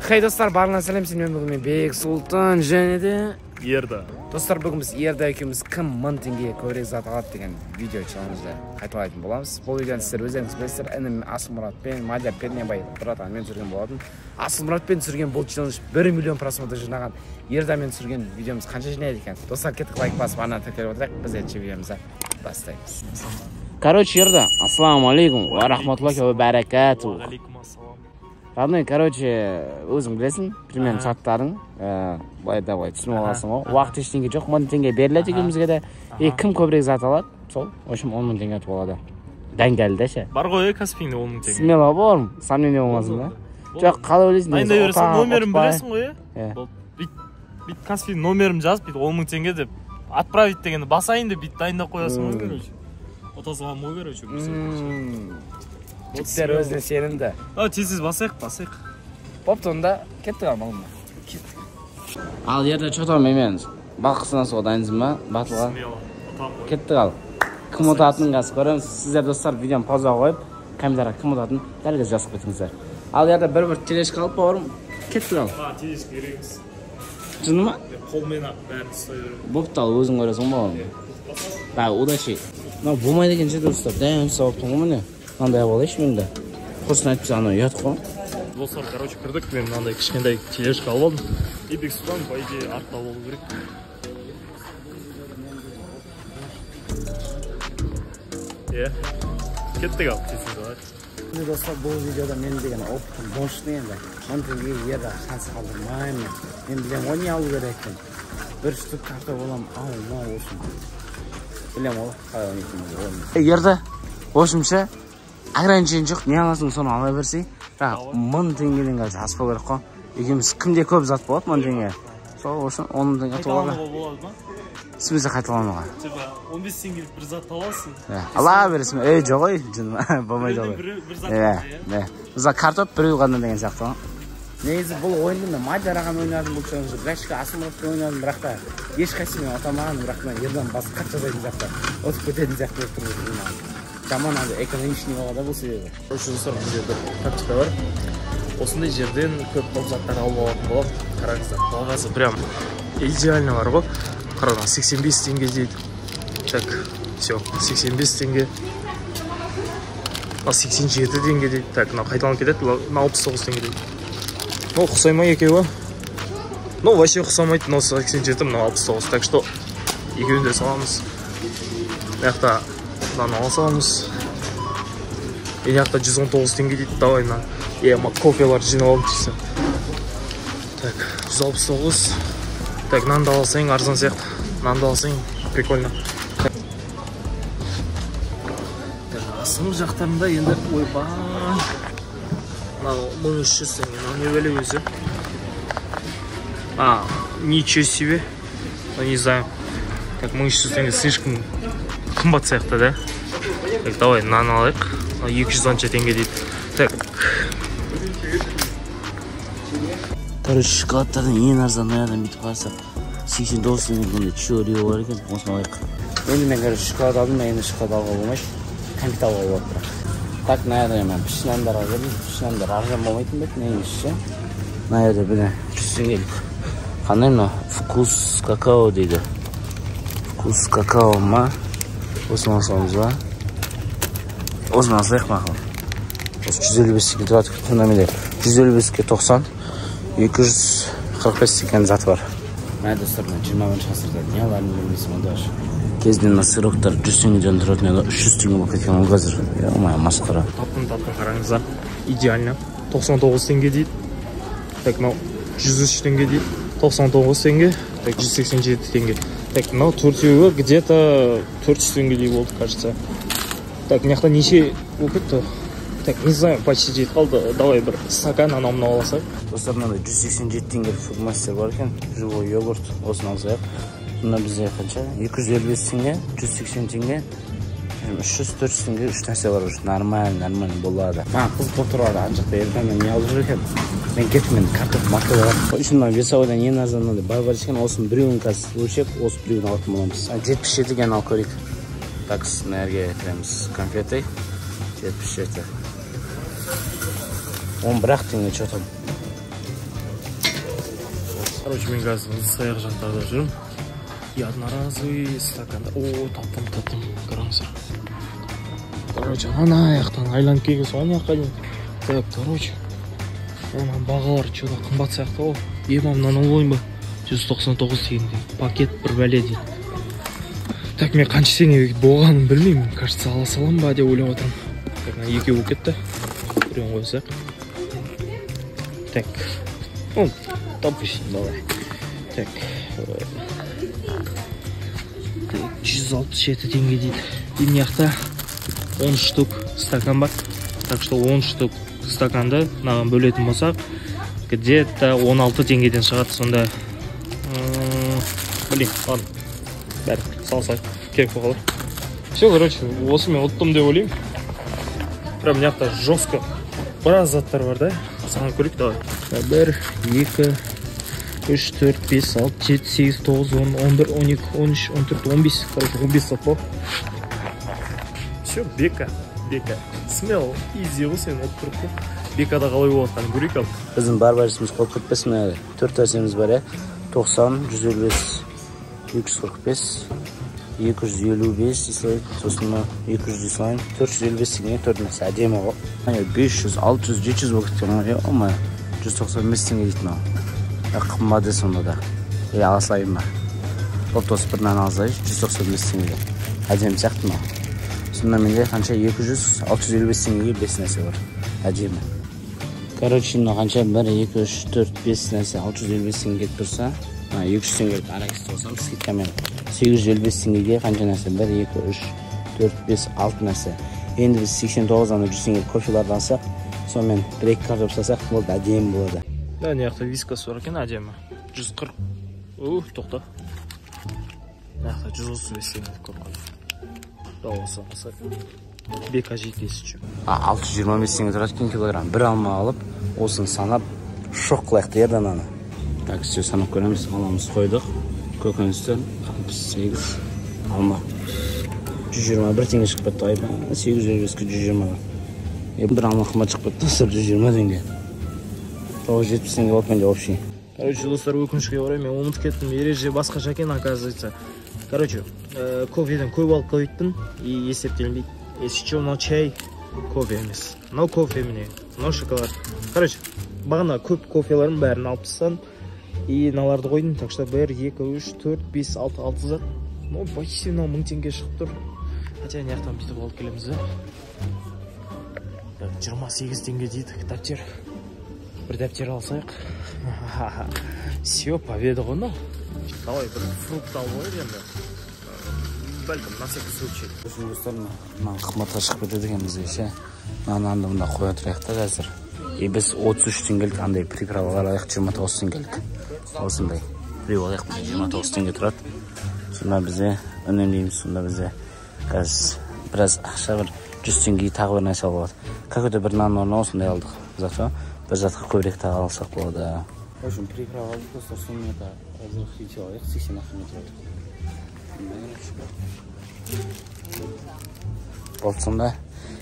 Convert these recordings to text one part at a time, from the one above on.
Хей достар, барлығына сәлем, сен бүгін Бек Сұлтан және де Ерда. Достар, бүгін біз Ерда екеуміз кім 1000 теңге көбірек зат алады деген видео челленджді қайталайтын боламыз. Бұл видеоны сіздер өздеріңіз білесіздер. Інім Асылмұрат пен Мадияр Пернебай братанмен түсірген болатын. Асылмұратпен түсірген бұл челлендж 1 миллион просмотр жинаған. Ердамен түсірген видеомыз қанша жинайды екен? Достар, кеттік лайк басып, ана тіркеліп отырайық. Біз әнші видеомызды бастаймыз. Короче, Ерда, ассаламу алейкум ва рахматуллахи ва баракату. Родной, короче, өзің білесің, примерно шарттарың, былай түсініп аласың ғой. Уақыт ештеңе жоқ, 1000 теңге беріледі екеумізге де. Кім көбірек зат алады, сол, в общем, 10 000 теңге ұтып алады. Дәңгәлі де ше. Бар ғой, Каспийде 10 000 теңге. Смело барым, сомнение болмасын да. Жоқ, қалай ойлайсың? Айында бересің, номерін білесің ғой, Бит Каспийдің номерін жазып, бит 10 000 теңге деп отправить дегенді басайын деп бит дайындап қоясың ғой, короче. Отасыған ғой, короче. Жіктер өзіне сенімді. Тез басайық. Бопты онда, кеттік алмағында. Ал ерді чотам емен, бақысына соға дайынсың ба, батылға? Кеттік ал. Кім ұтатының қазып көреміз. Сіздер достар видеоны пауза қойып, комментария кім ұтатын дәлгіз жазып кетіңіздер. Ал ерді бір телешкі алып бауырым, кеттік ал. Телешкі керекіз. Жыны ма? Қолмен бәрін ұстай берем. Бопты ал, өзің көресің бауырым. Удачи. Болмайды екен жерде достар, дәйін сауыптың ғой міне. Мынандай болайшы менде. Құрсын айтпыз ана ұят қой. Достар, короче, кірдік, мен мынандай кішкентай телешка алып алдым. Бек Сұлтан, по идее, артта болу керек. Кеттік ал, тесін қалай. Міне достар, бұл видеода мен деген опытым боншты енді. 10 теңге ерді шанс қалдырмаймын. Мен білем, о не алу керекпін. Бір штук карта болам, ма olsun. Білем ол, қалай ойнайтын. Ерді, осымша, ограничение жоқ, не аласың соны ала берсей. 1000 теңгеден қазір аспау керек қой. Екеуміз кімде көп зат болады 1000 теңге. Сол үшін 10 теңге толады. Қайталануға болады ма? Смысл қайталануға? 15 теңгелік бір зат аласың. Ала бересің. Жоқ ой, болмайды ғой. Бір зат. Бізда картоп біреу ғана деген сияқты ғой. Негізі бұл ойынды мен Мадияр ағам ойнадым, бұл челленджді. Бірашқа Асылмұратпен ойнадым, бірақ та ешқайсымен ұтамаған, бірақ та ерден басып хат жазайтын сияқты, ұтып кететін сияқты болып тұрмыз. Жаман ады, экономичный болғанда бұл себебі. Осы достар, бізде бір тактика бар. Осындай жерден көп топ заттар алып алатын болады. Қараңыздар, бағасы прям идеально бар ғой. Қараңыз, 85 теңге дейді. Так, все, 85 теңге. 87 теңге дейді. Так, қайталанып кетеді, 69 теңге дейді. Ұқсаймай екеуі. Вообще ұқсамайды, 87, 69. Так что, екеуін де саламыз. Яқта мынаны алсамыз. Яқта 119 теңге дейді, давай на. Кофелар жинап алып дейсі. Так, 169. Так, нанды алсаң, арзан сияқты. Нанды алсаң, прикольно. Асымыр жақтарында енді ойбай. 1300 теңге, не бөлі өзі. Ничего себе. Не знаю. Так, 1300 теңге слишком қымбат сияқты, да? Так, давай, нан алайық. 210 теңге дейді. Так. Короче, шоколадтардан ең арзан аядан бүйтіп қарасақ 89 теңге чури бар екен, осыны алайық. Енді мен короче шоколад алдым, мен енді шоколад алуға болмайды. Кәмпит алуға болады бірақ. Так, мына жерде мен пішінәндарға бердім. Пішінәндар арзан болмайтын бет, мен ішсе. Мына жерде біле 100 теңгелік. Қандай мына? Вкус какао дейді. Вкус какао ма? Осыны алсамыз ба? Осыны алсайық мақыл. Осы 155 тұрады күтімдемеде. 155-ке 90, 245 теңгенің заты бар. Мә достар, 21 ғасырда не аларын білмейсің онда аш. Кезден сыроктар 100 теңгеден тұратын еді, 300 теңге болып кеткен ол қазір. Масқара. Таптың қараңыздар. Идеально. 99 теңге дейді. Так, мынау 103 теңге дейді. 99 теңге. Так, 187 теңге. Так, мынау төртеуі где-то 400 теңгедей болды, кажется. Так, мынақта неше болып кетті? Так, не знаю, почти жетіп қалды. Давай бір стакан анау-мынау алсақ. Достар, мынандай 187 теңге фудмастер бар екен. Живой йогурт. Осыны алсақ. Сонда бізде қанша? 255 теңге, 180 теңге, 300-400 теңге 3 нәрсе бар уже. Нормально болады. Қыз болып тұрады, анжақта ерден не алып жүр екен. Мен кеттім, мен картоп маркалы бар. Үшін мына весовойдан ең арзанында бар екен. Осының біреуін қазір өлшеп, осы біреуін алатын боламыз. 77 ген алып көрейік. Так, мына жерге кіреміз конфеты. 77. 11 теңге что там? Короче, мен қазір саяқ жақтарда жүрмін. Одноразовый стакандар. О, таптым. Қараңыздар. Короче, ана аяқтан айланып келген соң ана жаққа дейін. Так, короче. Оның бағалар что-то қымбат сияқты ғой. Мынаны алайын ба? 199 теңге. Пакет бір бәле дейді. Так, мен қанша теңге болғанын білмеймін. Кажется, ала салам ба деп ойлап отырмын. Так, екеу болып кетті. Біреуін қойсақ. Так. Допустим, давай. Так. 167 теңге дейді. Мына жақта 10 штук стакан бар. Так что 10 штук стаканды мынаған бөлетін болсақ, где-то 16 теңгеден шығады сонда. Блин, ладно. Бәрі салсақ керек болғалар. Все, короче, осы мен ұттым деп ойлаймын. Прям мына жақта жестко біраз заттар бар да. Саған көрейік, давай. 1, 2, 3, 4, 5, 6, 7, 8, 9, 10, 11, 12, 13, 14, 15. Короче, 15 зат бар. Все, бека. Смело, изи ғой сен отып тұрып. Бекада қалай болатқанын көрейік ал. Біздің барбарисіміз қолып кетпесін әлі. 4 нәрсеміз бар, 90, 155, 245, 255, сосын 200, 455 теңге 4 нәрсе әдемі ғой. 500, 600, 700 болып кеткен ғой, 195 теңге дейтін ау. Қымбат сонда да. Ала салайын ба? Топ-тосы бір нан алсай, 195 теңге. Әдемі сияқты ма? Сонда менде қанша 200, 655 теңгеге 5 нәрсе бар. Әдемі. Короче, қанша 1, 2, 3, 4, 5 нәрсе 655 теңге кетіп тұрса, 200 теңге араксыз болсам, скидкамен 855 теңгеге қанша нәрсе 1, 2, 3, 4, 5, 6 нәрсе. Енді біз 89-дан 100 теңге кофеларды алсақ, сонымен 1-2 картоп салсақ, болды әдемі болады. Да, не жақта вискас бар екен, әдемі. 140. Тоқта. Жақта 135 теңге көріп. Дауысы қысыр. Бека жетесі үшін. 625 теңге тұрады екен килограмм. Бір алма алып, осын санап, шоқ қылайықты ердан аны. Так, все санап көреміз. Аламыз қойдық. Көкөністен 68 алма. 121 теңге шығып кетті айба. 855-ке 120. Бір алма қымбат шығып кетті, 120 теңге. 970 теңге болып менде общий. Короче, достар, өкінішке орай мен ұмытып кеттім. Ереже басқаша екен, оказывается. Короче, кофеден көп алып қойыппын и есептелінбейді. Если что, мынау чай, кофе емес. Мынау кофе міне, мынау шоколад. Короче, бағана көп кофелерін бәрін алып тастадым. И мыналарды қойдым. Так что 1, 2, 3, 4, 5, 6 зат. Ну, почти мынау 1000 теңге шығып тұр. Хотя не жақтан бүйтіп алып келеміз да. 28 теңге дейді кітаптер. Бір дәптер алсайық. Все, победа ғой мынау. Давай бір фрукт алып алайық енді. Бәлкім, на всякий случай. Өшін достар, маған қымбатқа шығып кетеді екен бізге ше. Мынаны мында қоя тұрайық та қазір. И біз 33 теңгелік андай приправалар алайық, 29 теңгелік. Осындай біреу алайық, 29 теңге тұрады. Сонда бізде үнемдейміз, сонда бізде қазір біраз ақша бір 100 теңге тағы бір нәрсе алып алады. Какой-то бір нан орнына осындай алдық. Зато бір затқа көбірек тағы алсақ болады. В общем, приправа алдық достар, сонымен это разрыхлитель алайық, 80 ақымен тұрады. Болды сонда.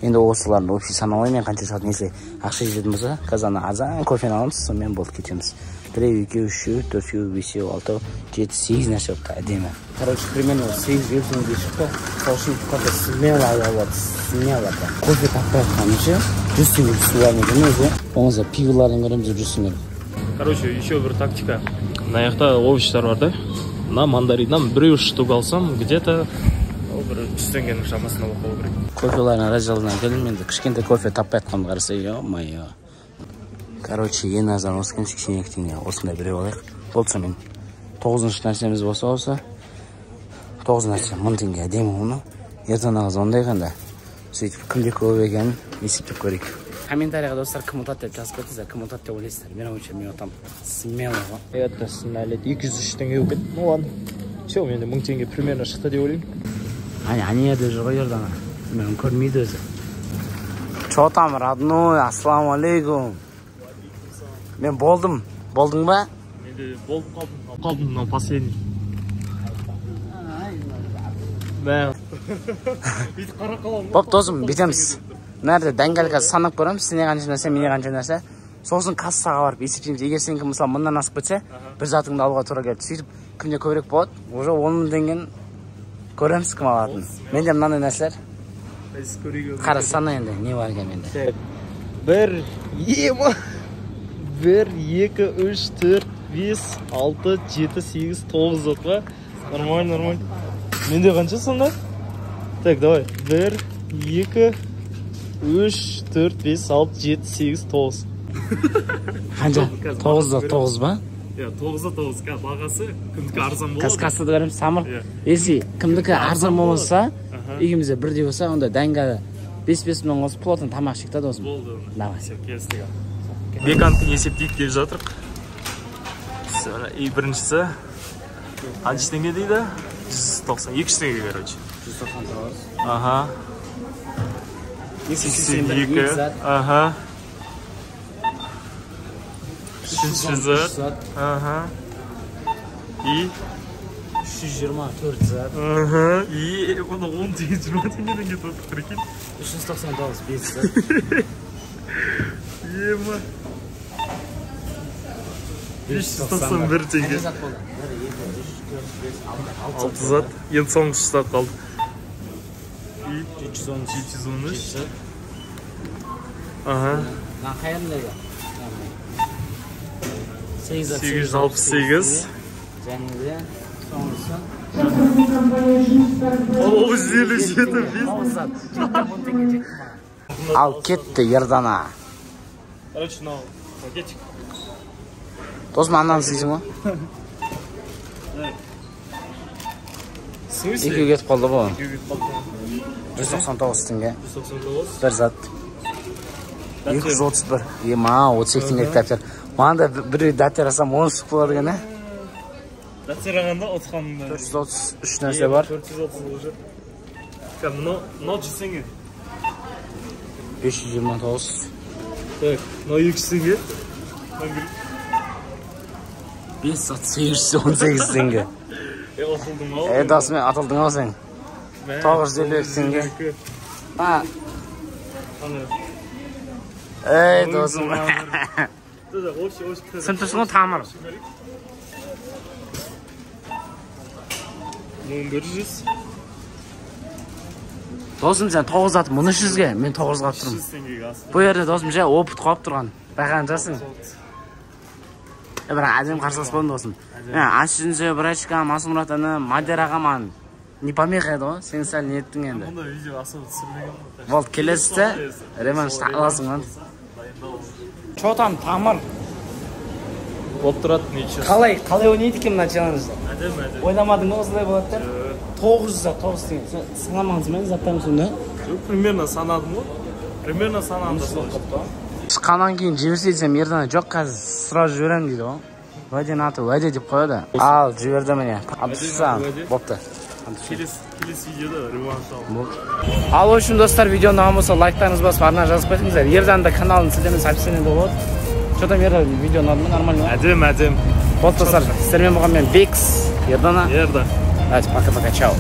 Енді осылардың общий саналай мен қанша шығатын есе ақша жететін болса, қазір азан кофені аламыз, сонымен болды кетеміз. 1, 2, 3, 4, 5, 6, 7, 8 нәрсе болыпты, әдемі. Короче, примерно 8-9 теңге шықты. Сол үшін қандай смело алады. Кофе таппай жатқанымша 100 теңге су алмайды өзі. Оңызда пиволардың көреміз 100 теңге. Короче, еще бір тактика. Мына жақта овощтар бар да. Мына мандариннан 1 штук алсам, где-то 100 теңгенің шамасында болып қалу керек. Кофелардың разделынан келдім енді. Кішкентай кофе таппай жатқанымды қараса, ё-моё. Короче, ең азан осы 82 теңге. Осындай біреу алайық. Болса мен 9-шы нәрсеміз болса осы. 9 нәрсе 1000 теңге әдемі оны. Ертең ағыз ондай қанда. Сөйтіп кімде көп екенін есептеп көрейік. Комментарийға достар кім ұтады деп жазып кетіңіздер, кім ұтады деп ойлайсыздар. Мен ойымша мен ұтамын. Смело ғой. Это сналет 203 теңге болып кетті. Ну ладно. Все, менде 1000 теңге примерно шықты деп ойлаймын. Анияда жүр ғой ердана. Мен көрмейді өзі. Чо там, родной, ассаламу алейкум. Мен болдым. Болдың ба? Менде болып қалдым, но последний. Бәң. Бүйтіп қара қалам. Боп, досым, бүйтеміз. Нәрде дәңгәлігі санап көреміз. Сіне қанша нәрсе, мене қанша нәрсе. сосын кассаға барып есептейміз. Егер сенікі мысалы 1000-нан асып кетсе, бір затыңды алуға тура келді. Сөйтіп кімде көбірек болады, уже 10 000 теңгені көреміз кім алатын. Менде мынандай нәрселер. Қара сана енді, не бар екен менде. 1, 2, 3, 4, 5, 6, 7, 8, 9 зат ба? Нормально. Менде қанша сонда? Так, давай. 1, 2, 3, 4, 5, 6, 7, 8, 9. Қанша? 9 ба? Иә, 9-9 бағасы кімдікі арзан болады. Кассада көреміз, самыр. Если кімдікі арзан болмаса, екеумізде бірдей болса, онда дайынға 5-5 мың осы плотын тамақ шекті досым. Болды. Давай. Келістік. Беканттың есептейік деп жатырық. Біріншісі қанша теңге дейді? 190, 200 теңге, короче. 199. Аха. 282 зат. Аха. Үшінші зат. Аха. И 324 зат. Аха. И оны 10 теңге 20 теңгеден кетіп отыр, прикинь. 399 5 зат. Ема. 591 теңге. 6 зат. Енді соңғысы зат қалды. 713. Аха. Қайырындайға? 868. Және де соңғысы. О, зелі жеті бес. Ал кетті ердана. Короче, мынау пакетик. Досым ананы сыйсың ба? Екеу кетіп қалды ғой. 199 теңге. 199. Бір зат. 231. Ема, 38 теңге дәптер. Маған да бір дәптер асам 10 шық болады екен, ә? Дәптер ағанда отқанында. 433 нәрсе бар. 430 уже. Мынау 100 теңге. 529. Так, мынау 200 теңге. 5 зат 818 теңге. Атылдың ау. Досымен атылдың ау сен. 952 теңге. Ей, досым. Сен тұрсың ғой тамыр. 1100. Досым сен 9 зат 1300-ге, мен 9-ға тұрмын. 100 теңгеге асып. Бұл жерде досым жай опыт қойып тұрған. Байқан жасың. Бірақ әдем қарсылас болдың досым. Ашыншы, Брачка, Масумрат аны, Мадер ағаман. Не помеха еді ғой, сен сәл ниеттің енді. Мұнда видео асып түсірмеген. Болды, келесісті, ремоншты аласың ған. Чо там, тамыр? Болып тұрады, нече. Қалай ойнайды екен мына челленджді? Әдем. Ойламадың ба осылай болады деп? 900 зат, 9 теңге. Сыңламаңыз мен заттарым сонда? Примерно санадым ғой. Примерно санадым сол. Шыққаннан кейін жіберсейсем ердана жоқ қазір сразу жіберем дейді ғой. Уәде деп қояды. Ал жіберді міне. Абдысам, бопты. Келесі видеода реванш алып. Ал үшін достар, видеоны ұнаған болса лайктарыңыз басып арнаған жазып қоятыңыздар. Ердан да каналын сілтемесі описаниеде болады. Что там Ердан видеоны алдым нормально? Әдем. Вот достар, сіздермен болған мен Бекс, Ердана. Ерда. Давайте, пока-пока, чао.